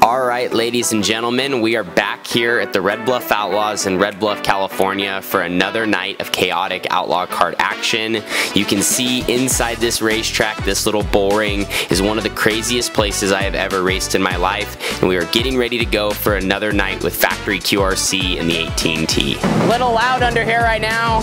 Alright, ladies and gentlemen, we are back here at the Red Bluff Outlaws in Red Bluff, California for another night of chaotic outlaw kart action. You can see inside this racetrack, this little bull ring is one of the craziest places I have ever raced in my life, and we are getting ready to go for another night with factory QRC in the 18T. A little loud under here right now.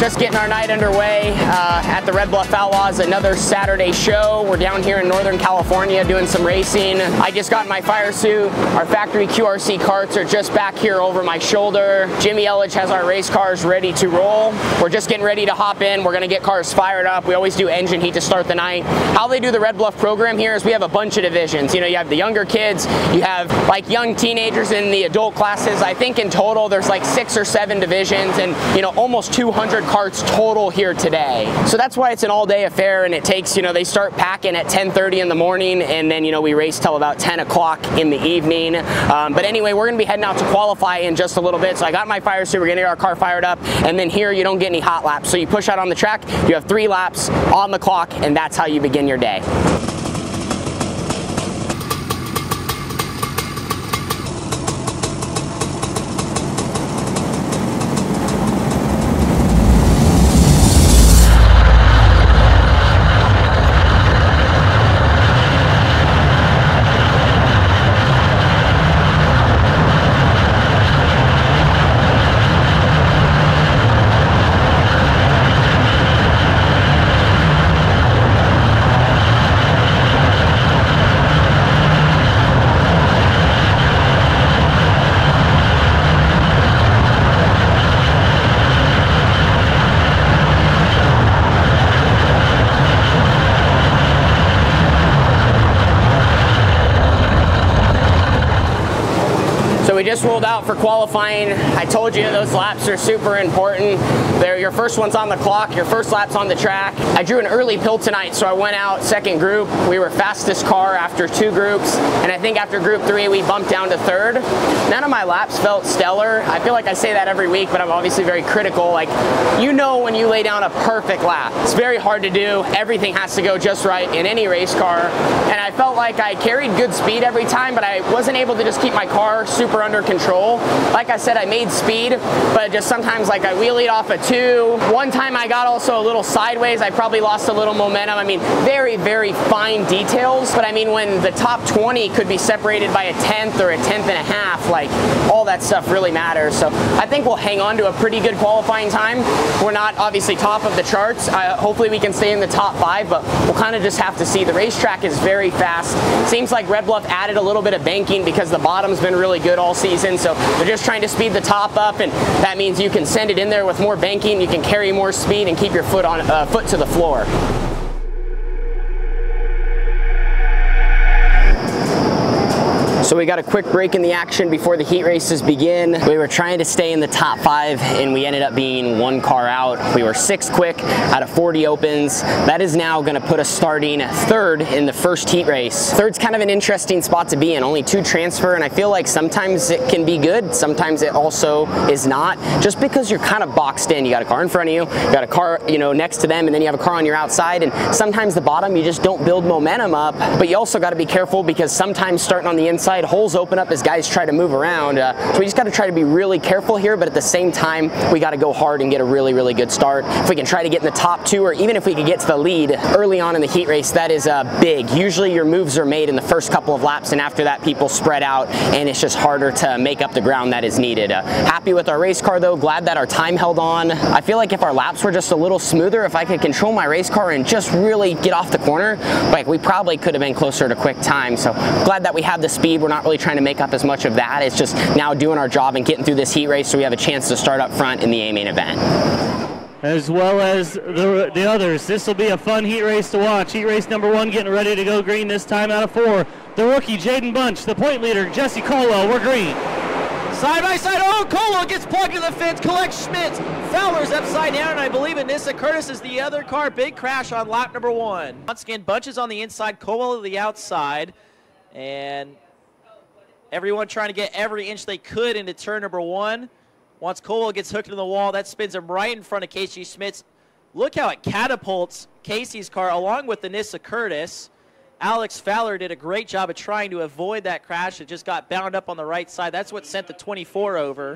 Just getting our night underway at the Red Bluff Outlaws, another Saturday show. We're down here in Northern California doing some racing. I just got in my fire suit. Our factory QRC karts are just back here over my shoulder. Jimmy Elledge has our race cars ready to roll. We're just getting ready to hop in. We're gonna get cars fired up. We always do engine heat to start the night. How they do the Red Bluff program here is we have a bunch of divisions. You know, you have the younger kids, you have like young teenagers in the adult classes. I think in total there's like 6 or 7 divisions and, you know, almost 200 karts total here today. So that's why it's an all-day affair, and it takes, you know, they start packing at 10:30 in the morning, and then, you know, we race till about 10 o'clock in the evening. But anyway, we're gonna be heading out to qualify in just a little bit. So I got my fire suit, we're gonna get our car fired up, and then here you don't get any hot laps. So you push out on the track, you have 3 laps on the clock, and that's how you begin your day. We just rolled out for qualifying. I told you those laps are super important. They're your first one's on the clock, your first lap's on the track. I drew an early pill tonight, so I went out second group. We were fastest car after 2 groups, and I think after group 3 we bumped down to 3rd. None of my laps felt stellar. I feel like I say that every week, but I'm obviously very critical. Like, you know, when you lay down a perfect lap, it's very hard to do. Everything has to go just right in any race car, and I felt like I carried good speed every time, but I wasn't able to just keep my car super under control. Like I said, I made speed, but just sometimes like I wheelied off a 2. One time I got also a little sideways. I probably lost a little momentum. I mean, very, very fine details, but I mean, when the top 20 could be separated by a 10th or a 10th and a half, like all that stuff really matters. So I think we'll hang on to a pretty good qualifying time. We're not obviously top of the charts. Hopefully we can stay in the top 5, but we'll kind of just have to see. The racetrack is very fast. Seems like Red Bluff added a little bit of banking because the bottom's been really good all season, so they're just trying to speed the top up, and that means you can send it in there with more banking, you can carry more speed and keep your foot to the floor. So we got a quick break in the action before the heat races begin. We were trying to stay in the top 5, and we ended up being 1 car out. We were 6th quick out of 40 opens. That is now gonna put us starting 3rd in the first heat race. 3rd's kind of an interesting spot to be in. Only 2 transfer, and I feel like sometimes it can be good, sometimes it also is not. Just because you're kind of boxed in. You got a car in front of you, you got a car, you know, next to them, and then you have a car on your outside, and sometimes the bottom, you just don't build momentum up. But you also gotta be careful because sometimes starting on the inside, holes open up as guys try to move around. So we just got to try to be really careful here, but at the same time, we got to go hard and get a really, really good start. If we can try to get in the top 2, or even if we could get to the lead early on in the heat race, that is big. Usually your moves are made in the first couple of laps, and after that people spread out, and it's just harder to make up the ground that is needed. Happy with our race car though, glad that our time held on. I feel like if our laps were just a little smoother, if I could control my race car and just really get off the corner, like we probably could have been closer to quick time. So glad that we have the speed. We're not really trying to make up as much of that. It's just now doing our job and getting through this heat race so we have a chance to start up front in the A main event. As well as the others. This will be a fun heat race to watch. Heat race number 1 getting ready to go green this time out of 4. The rookie Jaden Bunch, the point leader Jesse Colwell, we're green. Side by side, oh, Colwell gets plugged to the fence, collects Schmitz. Fowler's upside down, and I believe Anissa Curtis is the other car. Big crash on lap number 1. Once again, Bunch is on the inside, Colwell to the outside, and everyone trying to get every inch they could into turn number 1. Once Colwell gets hooked into the wall, that spins him right in front of Casey Schmitz. Look how it catapults Casey's car along with Anissa Curtis. Alex Fowler did a great job of trying to avoid that crash. It just got bound up on the right side. That's what sent the 24 over.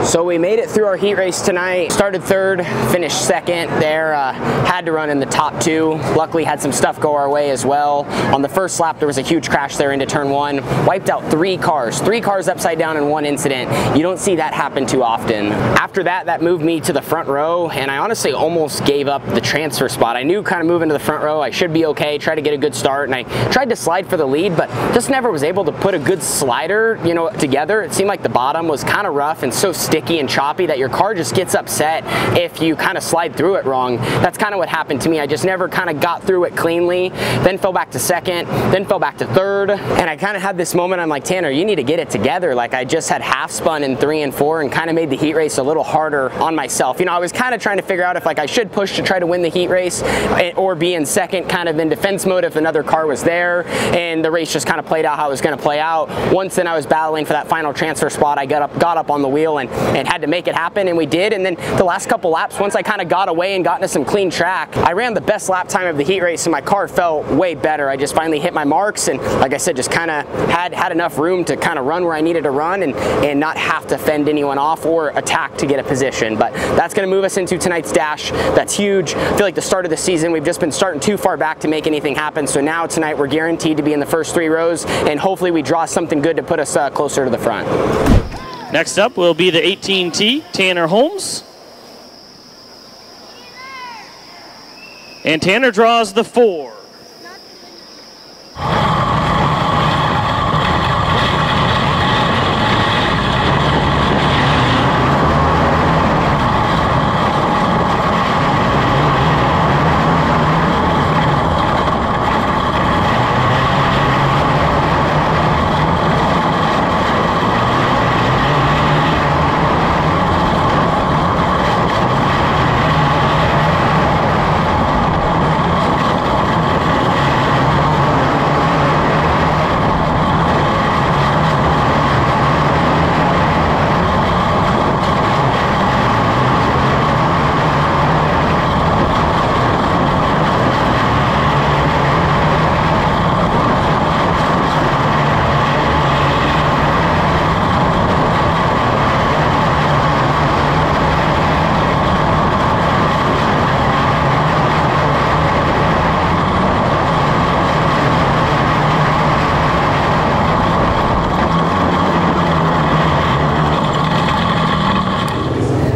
So we made it through our heat race tonight. Started third, finished second there. Had to run in the top two. Luckily had some stuff go our way as well. On the first lap there was a huge crash there into turn one. Wiped out three cars upside down in one incident. You don't see that happen too often. After that, that moved me to the front row, and I honestly almost gave up the transfer spot. I knew kind of moving to the front row I should be okay, try to get a good start, and I tried to slide for the lead, but just never was able to put a good slider, you know, together. It seemed like the bottom was kind of rough and so sticky and choppy that your car just gets upset if you kind of slide through it wrong. That's kind of what happened to me. I just never kind of got through it cleanly, then fell back to second, then fell back to third, and I kind of had this moment, I'm like, Tanner, you need to get it together. Like, I just had half spun in 3 and 4 and kind of made the heat race a little harder on myself. You know, I was kind of trying to figure out if like I should push to try to win the heat race or be in second, kind of in defense mode if another car was there, and the race just kind of played out how it was going to play out. Once then I was battling for that final transfer spot, I got up on the wheel and had to make it happen, and we did. And then the last couple laps, once I kind of got away and got into some clean track, I ran the best lap time of the heat race and my car felt way better. I just finally hit my marks, and like I said, just kind of had enough room to kind of run where I needed to run and not have to fend anyone off or attack to get a position. But that's going to move us into tonight's dash. That's huge. I feel like the start of the season, we've just been starting too far back to make anything happen. So now tonight we're guaranteed to be in the first 3 rows, and hopefully we draw something good to put us closer to the front. Next up will be the 18T, Tanner Holmes. And Tanner draws the 4.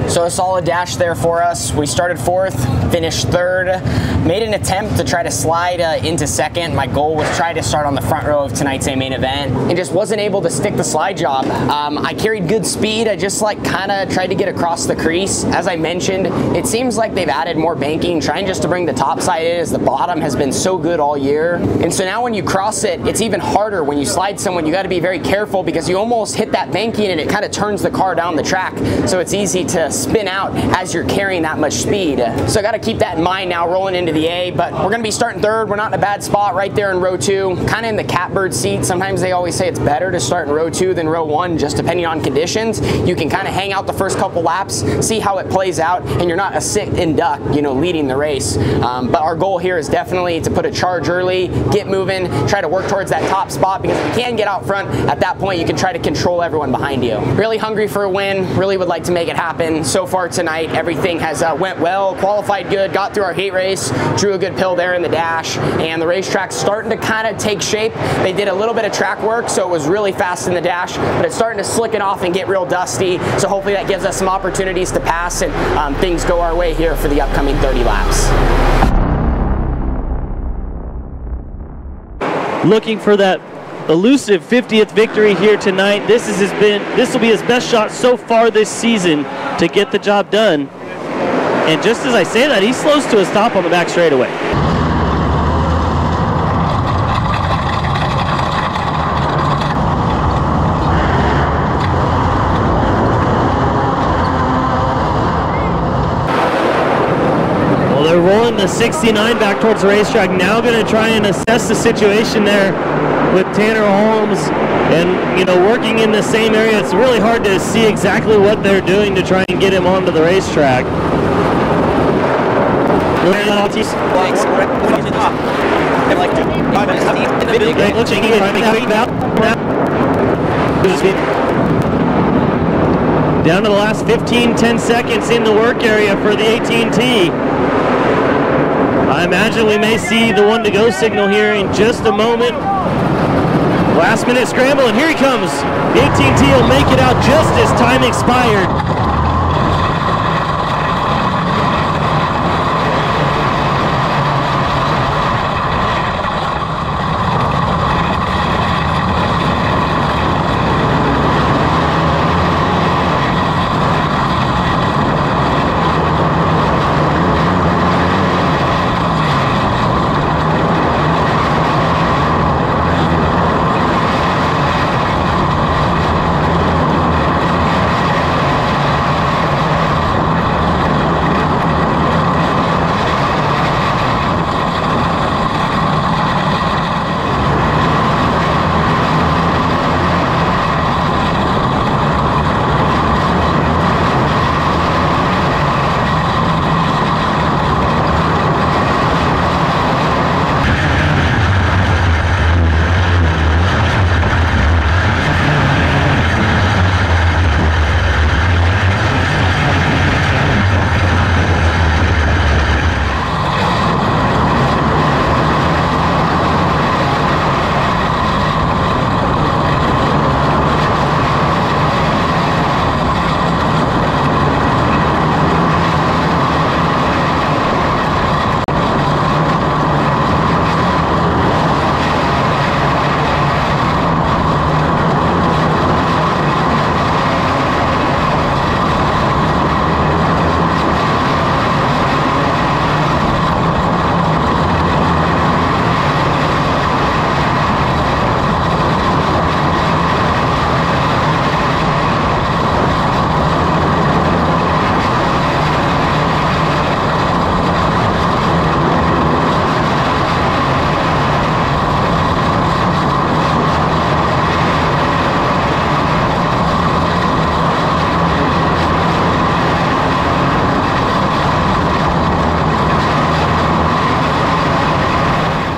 So a solid dash there for us. We started 4th, finished 3rd, made an attempt to try to slide into 2nd. My goal was try to start on the front row of tonight's main event, and just wasn't able to stick the slide job. I carried good speed. I just like kind of tried to get across the crease. As I mentioned, it seems like they've added more banking, trying just to bring the top side in, as the bottom has been so good all year. And so now when you cross it, it's even harder. When you slide someone, you got to be very careful because you almost hit that banking and it kind of turns the car down the track. So it's easy to spin out out as you're carrying that much speed. So I got to keep that in mind now rolling into the A, but we're going to be starting third. We're not in a bad spot right there in row 2, kind of in the catbird seat. Sometimes they always say it's better to start in row 2 than row 1, just depending on conditions. You can kind of hang out the first couple laps, see how it plays out, and you're not a sit and duck, you know, leading the race. But our goal here is definitely to put a charge early, get moving, try to work towards that top spot, because if you can get out front, at that point you can try to control everyone behind you. Really hungry for a win, really would like to make it happen. So far tonight, everything has went well, qualified good, got through our heat race, drew a good pill there in the dash, and the racetrack's starting to kind of take shape. They did a little bit of track work, so it was really fast in the dash, but it's starting to slicken off and get real dusty, so hopefully that gives us some opportunities to pass and things go our way here for the upcoming 30 laps. Looking for that elusive 50th victory here tonight. This will be his best shot so far this season to get the job done. And just as I say that, he slows to a stop on the back straightaway. Well, they're rolling the 69 back towards the racetrack. Now going to try and assess the situation there with Tanner Holmes, and, you know, working in the same area. It's really hard to see exactly what they're doing to try and get him onto the racetrack. Down to the last 10 seconds in the work area for the AT&T. I imagine we may see the one to go signal here in just a moment. Last minute scramble, and here he comes. AT&T will make it out just as time expired.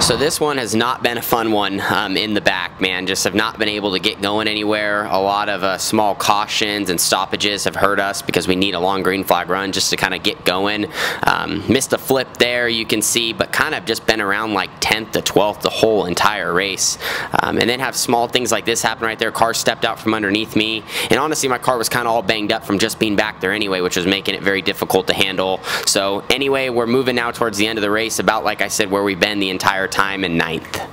So this one has not been a fun one in the back, man. Just have not been able to get going anywhere. A lot of small cautions and stoppages have hurt us because we need a long green flag run just to kind of get going. Missed a flip there, you can see, but kind of just been around like 10th to 12th the whole entire race. And then have small things like this happen right there. Car stepped out from underneath me. And honestly, my car was kind of all banged up from just being back there anyway, which was making it very difficult to handle. So anyway, we're moving now towards the end of the race, about like I said, where we've been the entire time in 9th.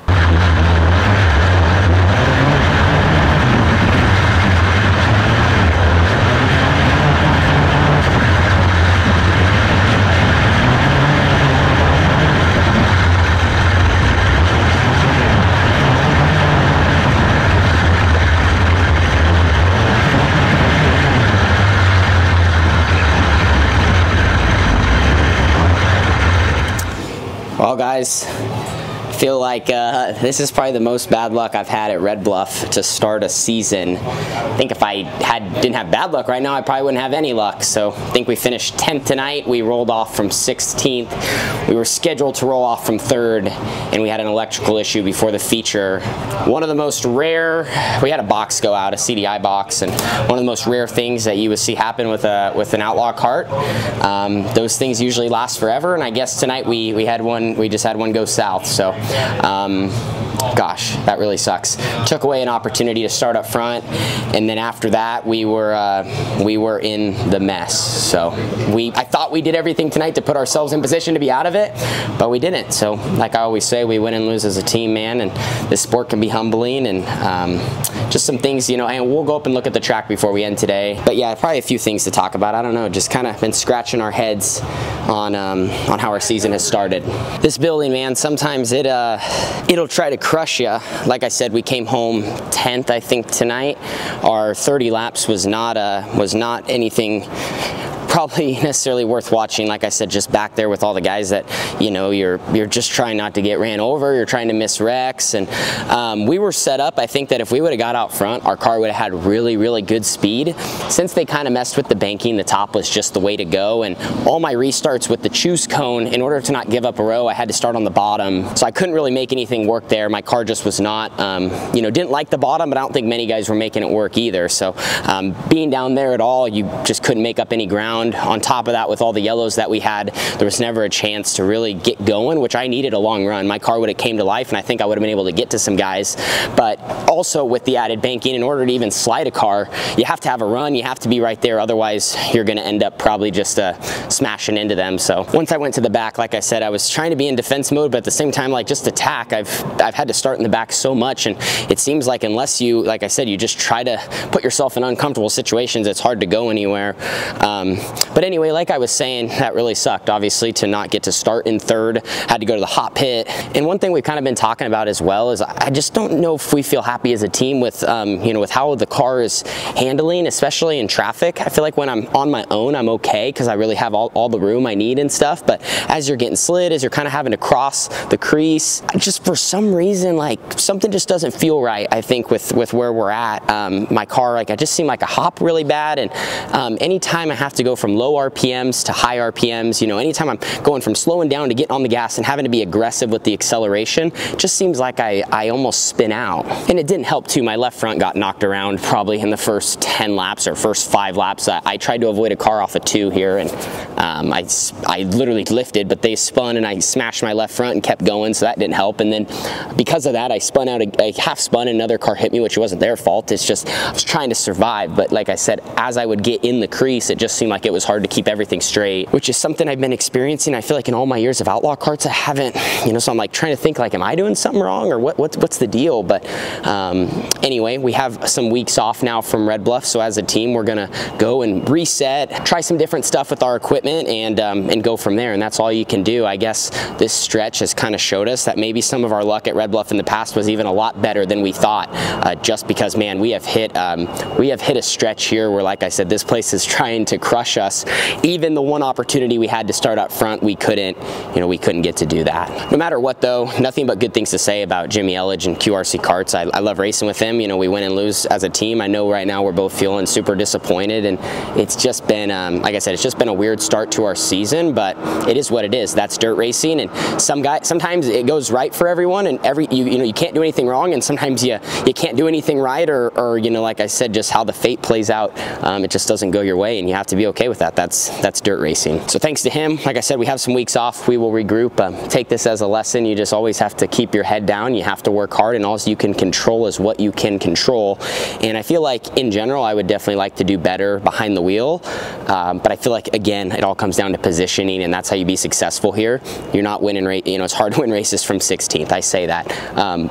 Well, guys, I feel like this is probably the most bad luck I've had at Red Bluff to start a season. I think if I didn't have bad luck right now, I probably wouldn't have any luck. So I think we finished 10th tonight. We rolled off from 16th. We were scheduled to roll off from 3rd, and we had an electrical issue before the feature. One of the most rare, we had a box go out, a CDI box, and one of the most rare things that you would see happen with an outlaw cart. Those things usually last forever, and I guess tonight we just had one go south. So gosh, that really sucks. Took away an opportunity to start up front, and then after that we were in the mess. So I thought we did everything tonight to put ourselves in position to be out of it, but we didn't. So like I always say, we win and lose as a team, man, and this sport can be humbling, and just some things, you know, and we'll go up and look at the track before we end today. But yeah, probably a few things to talk about. I don't know, just kind of been scratching our heads on how our season has started. This building, man, sometimes it'll try to crush you. Like I said, we came home 10th, I think, tonight. Our 30 laps was not anything probably necessarily worth watching. Like I said, just back there with all the guys that, you know, you're just trying not to get ran over, you're trying to miss wrecks, and we were set up, I think, that if we would have got out front, our car would have had really, really good speed. Since they kind of messed with the banking, the top was just the way to go, and all my restarts with the choose cone, in order to not give up a row, I had to start on the bottom, so I couldn't really make anything work there. My car just was not, you know, didn't like the bottom, but I don't think many guys were making it work either. So being down there at all, you just couldn't make up any ground. On top of that, with all the yellows that we had, there was never a chance to really get going, which I needed a long run. My car would have came to life, and I think I would have been able to get to some guys. But also with the added banking, in order to even slide a car, you have to have a run, you have to be right there, otherwise you're going to end up probably just smashing into them. So once I went to the back, like I said, I was trying to be in defense mode, but at the same time, like, just attack. I've had to start in the back so much, and it seems like unless you, like I said, you just try to put yourself in uncomfortable situations, it's hard to go anywhere. But anyway, like I was saying, that really sucked, obviously, to not get to start in 3rd. Had to go to the hot pit. And one thing we've kind of been talking about as well is I just don't know if we feel happy as a team with, you know, with how the car is handling, especially in traffic. I feel like when I'm on my own, I'm okay because I really have all the room I need and stuff. But as you're getting slid, as you're kind of having to cross the crease, just for some reason, like, something just doesn't feel right, I think, with where we're at. My car, like, I just seem like a hop really bad, and anytime I have to go from low RPMs to high RPMs, you know, anytime I'm going from slowing down to getting on the gas and having to be aggressive with the acceleration, it just seems like I almost spin out. And it didn't help too, my left front got knocked around probably in the first 10 laps or first 5 laps. I tried to avoid a car off of 2 here, and I literally lifted, but they spun and I smashed my left front and kept going, so that didn't help. And then because of that, I spun out, I half spun, and another car hit me, which wasn't their fault. It's just, I was trying to survive. But like I said, as I would get in the crease, it just seemed like it was hard to keep everything straight, which is something I've been experiencing. I feel like in all my years of outlaw karts, I haven't, you know, so I'm like trying to think, like, am I doing something wrong, or what's the deal? But anyway, we have some weeks off now from Red Bluff, so as a team, we're gonna go and reset, try some different stuff with our equipment, and go from there. And that's all you can do. I guess this stretch has kind of showed us that maybe some of our luck at Red Bluff in the past was even a lot better than we thought, just because, man, we have hit a stretch here where, like I said, this place is trying to crush us. Even the one opportunity we had to start up front, we couldn't get to do that. No matter what, though, nothing but good things to say about Jimmy Elledge and QRC Karts. I love racing with him. You know, we win and lose as a team. I know right now we're both feeling super disappointed, and it's just been, like I said, it's just been a weird start to our season, but it is what it is. That's dirt racing, and sometimes it goes right for everyone, and you can't do anything wrong, and sometimes you can't do anything right, or you know, like I said, just how the fate plays out, it just doesn't go your way, and you have to be okay with that. That's dirt racing. So thanks to him, like I said, we have some weeks off. We will regroup. Take this as a lesson. You just always have to keep your head down. You have to work hard, and all you can control is what you can control. And I feel like in general, I would definitely like to do better behind the wheel. But I feel like, again, it all comes down to positioning, and that's how you be successful here. You're not winning, you know, it's hard to win races from 16th. I say that,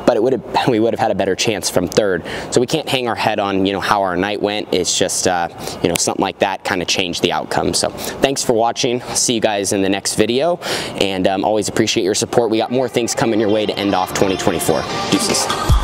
but we would have had a better chance from 3rd. So we can't hang our head on, you know, how our night went. It's just, you know, something like that kind of changed the outcome. So thanks for watching. See you guys in the next video, and always appreciate your support. We got more things coming your way to end off 2024. Deuces.